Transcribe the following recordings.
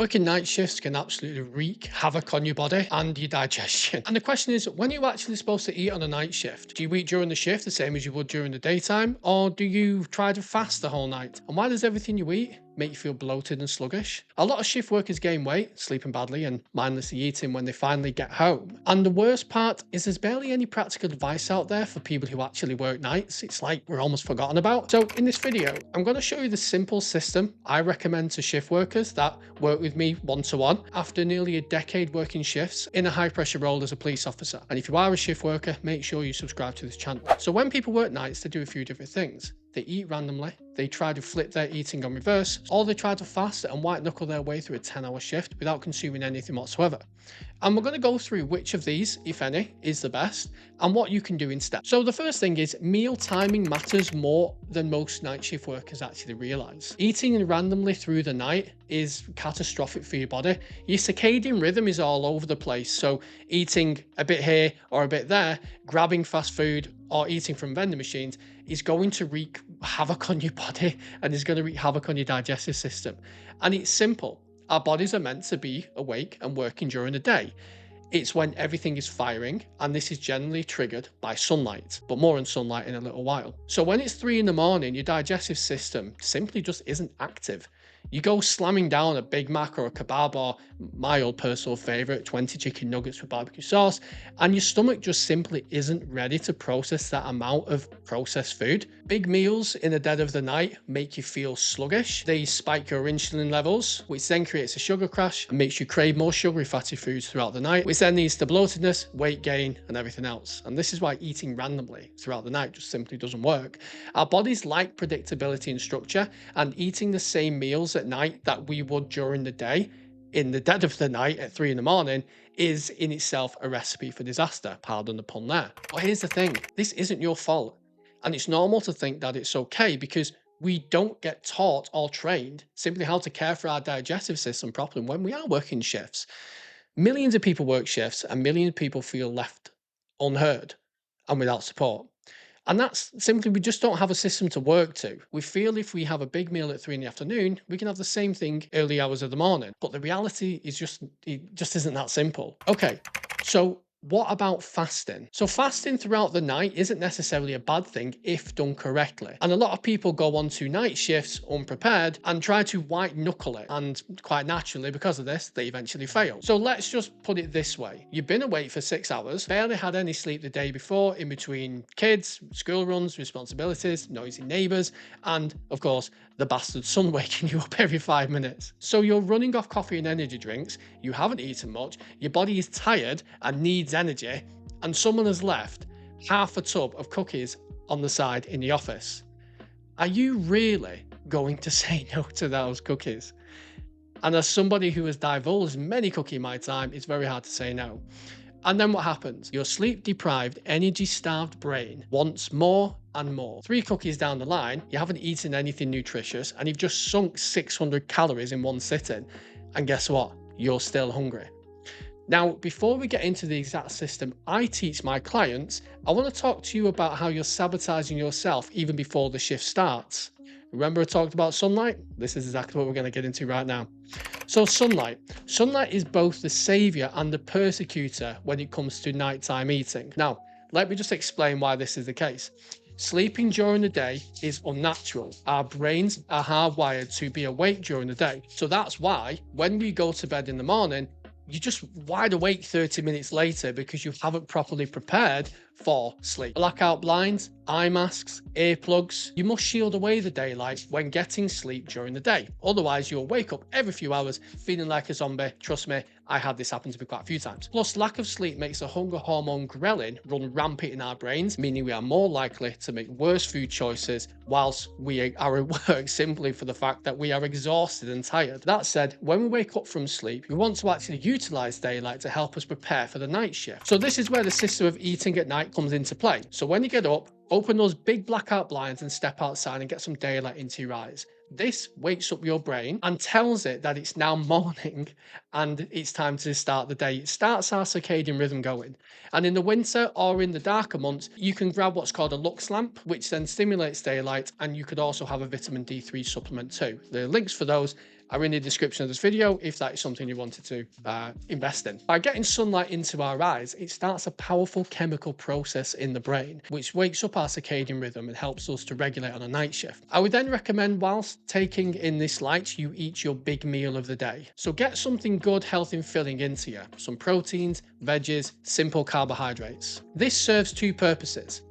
Working night shifts can absolutely wreak havoc on your body and your digestion. And the question is, when are you actually supposed to eat on a night shift? Do you eat during the shift the same as you would during the daytime? Or do you try to fast the whole night? And why does everything you eat make you feel bloated and sluggish? A lot of shift workers gain weight, sleeping badly, and mindlessly eating when they finally get home. And the worst part is there's barely any practical advice out there for people who actually work nights. It's like we're almost forgotten about. So in this video, I'm going to show you the simple system I recommend to shift workers that work with me one-to-one after nearly a decade working shifts in a high pressure role as a police officer. And if you are a shift worker, make sure you subscribe to this channel. So when people work nights, they do a few different things. They eat randomly, they try to flip their eating on reverse, or they try to fast and white knuckle their way through a 10-hour shift without consuming anything whatsoever. And we're going to go through which of these, if any, is the best and what you can do instead. So the first thing is meal timing matters more than most night shift workers actually realize. Eating randomly through the night is catastrophic for your body. Your circadian rhythm is all over the place. So eating a bit here or a bit there, grabbing fast food or eating from vending machines is going to wreak havoc on your body and is going to wreak havoc on your digestive system. And it's simple. Our bodies are meant to be awake and working during the day. It's when everything is firing, and this is generally triggered by sunlight, but more on sunlight in a little while. So when it's 3 in the morning, your digestive system simply just isn't active. You go slamming down a Big Mac or a kebab or my old personal favorite, 20 chicken nuggets with barbecue sauce, and your stomach just simply isn't ready to process that amount of processed food. Big meals in the dead of the night make you feel sluggish. They spike your insulin levels, which then creates a sugar crash and makes you crave more sugary fatty foods throughout the night, which then leads to bloatedness, weight gain, and everything else. And this is why eating randomly throughout the night just simply doesn't work. Our bodies like predictability and structure, and eating the same meals at night that we would during the day in the dead of the night at 3 in the morning is in itself a recipe for disaster, pardon the pun there. But here's the thing, this isn't your fault, and it's normal to think that it's okay because we don't get taught or trained simply how to care for our digestive system properly when we are working shifts. Millions of people work shifts and millions of people feel left unheard and without support. And that's simply, we just don't have a system to work to. We feel if we have a big meal at 3 in the afternoon, we can have the same thing early hours of the morning. But the reality is it just isn't that simple. Okay, so what about fasting? So fasting throughout the night isn't necessarily a bad thing if done correctly. And a lot of people go on to night shifts unprepared and try to white knuckle it. And quite naturally, because of this, they eventually fail. So let's just put it this way. You've been awake for 6 hours, barely had any sleep the day before in between kids, school runs, responsibilities, noisy neighbors, and of course, the bastard sun waking you up every 5 minutes. So you're running off coffee and energy drinks, you haven't eaten much, your body is tired and needs energy, and someone has left half a tub of cookies on the side in the office. Are you really going to say no to those cookies? And as somebody who has divulged many cookies in my time, it's very hard to say no. And then what happens? Your sleep deprived, energy starved brain wants more and more. 3 cookies down the line, you haven't eaten anything nutritious and you've just sunk 600 calories in one sitting. And guess what? You're still hungry. Now, before we get into the exact system I teach my clients, I want to talk to you about how you're sabotaging yourself even before the shift starts. Remember I talked about sunlight? This is exactly what we're going to get into right now. So sunlight. Sunlight is both the savior and the persecutor when it comes to nighttime eating. Now, let me just explain why this is the case. Sleeping during the day is unnatural. Our brains are hardwired to be awake during the day. So that's why when we go to bed in the morning, you're just wide awake 30 minutes later because you haven't properly prepared for sleep. Blackout blinds, eye masks, earplugs. You must shield away the daylight when getting sleep during the day. Otherwise, you'll wake up every few hours feeling like a zombie. Trust me, I had this happen to me quite a few times. Plus, lack of sleep makes the hunger hormone ghrelin run rampant in our brains, meaning we are more likely to make worse food choices whilst we are at work simply for the fact that we are exhausted and tired. That said, when we wake up from sleep, we want to actually utilize daylight to help us prepare for the night shift. So this is where the system of eating at night comes into play. So when you get up, open those big blackout blinds and step outside and get some daylight into your eyes. This wakes up your brain and tells it that it's now morning and it's time to start the day. It starts our circadian rhythm going. And in the winter or in the darker months, you can grab what's called a lux lamp, which then stimulates daylight, and you could also have a vitamin D3 supplement too. The links for those are in the description of this video if that is something you wanted to invest in. By getting sunlight into our eyes, it starts a powerful chemical process in the brain, which wakes up our circadian rhythm and helps us to regulate on a night shift. I would then recommend, whilst taking in this light, you eat your big meal of the day. So get something good, healthy and filling into you. Some proteins, veggies, simple carbohydrates. This serves two purposes.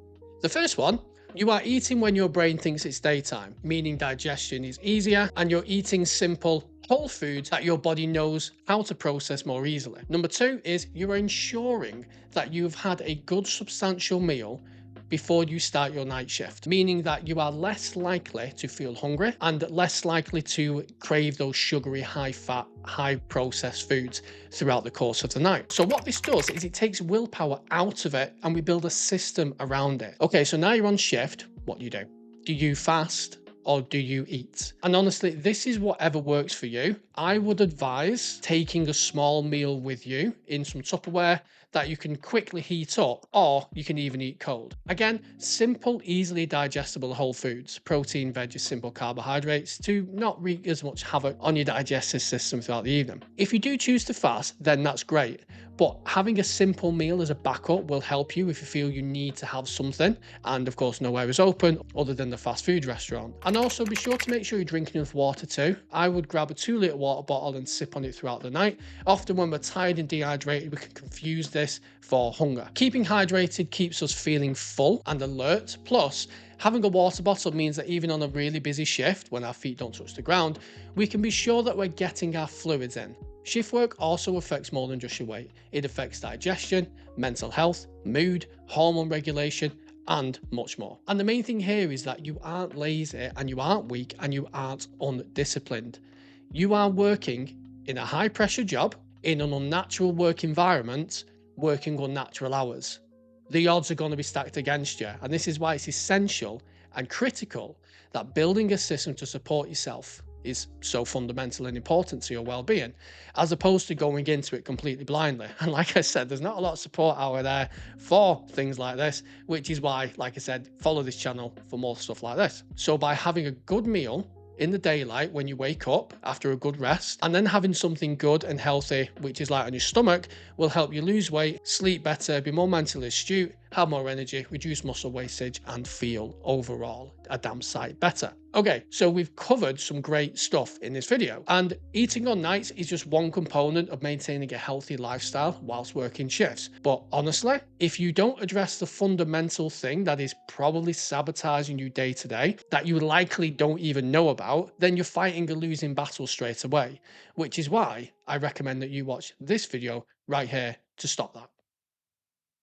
The first one, you are eating when your brain thinks it's daytime, meaning digestion is easier and you're eating simple, whole foods that your body knows how to process more easily. Number two is you are ensuring that you've had a good substantial meal before you start your night shift, meaning that you are less likely to feel hungry and less likely to crave those sugary, high fat, high processed foods throughout the course of the night. So what this does is it takes willpower out of it and we build a system around it. Okay, so now you're on shift, what do you do? Do you fast? Or do you eat? And honestly, this is whatever works for you. I would advise taking a small meal with you in some Tupperware that you can quickly heat up, or you can even eat cold. Again, simple, easily digestible whole foods, protein, veggies, simple carbohydrates to not wreak as much havoc on your digestive system throughout the evening. If you do choose to fast, then that's great. But having a simple meal as a backup will help you if you feel you need to have something. And of course, nowhere is open other than the fast food restaurant. And also be sure to make sure you're drinking enough water too. I would grab a 2 litre water bottle and sip on it throughout the night. Often when we're tired and dehydrated, we can confuse this for hunger. Keeping hydrated keeps us feeling full and alert. Plus, having a water bottle means that even on a really busy shift, when our feet don't touch the ground, we can be sure that we're getting our fluids in. Shift work also affects more than just your weight. It affects digestion, mental health, mood, hormone regulation, and much more. And the main thing here is that you aren't lazy and you aren't weak and you aren't undisciplined. You are working in a high pressure job, in an unnatural work environment, working unnatural hours. The odds are going to be stacked against you. And this is why it's essential and critical that building a system to support yourself is so fundamental and important to your well-being, as opposed to going into it completely blindly. And like I said, there's not a lot of support out there for things like this, which is why, like I said, follow this channel for more stuff like this. So by having a good meal in the daylight when you wake up after a good rest, and then having something good and healthy, which is light on your stomach, will help you lose weight, sleep better, be more mentally astute, have more energy, reduce muscle wastage, and feel overall a damn sight better. Okay, so we've covered some great stuff in this video, and eating on nights is just one component of maintaining a healthy lifestyle whilst working shifts. But honestly, if you don't address the fundamental thing that is probably sabotaging you day to day, that you likely don't even know about, then you're fighting a losing battle straight away, which is why I recommend that you watch this video right here to stop that.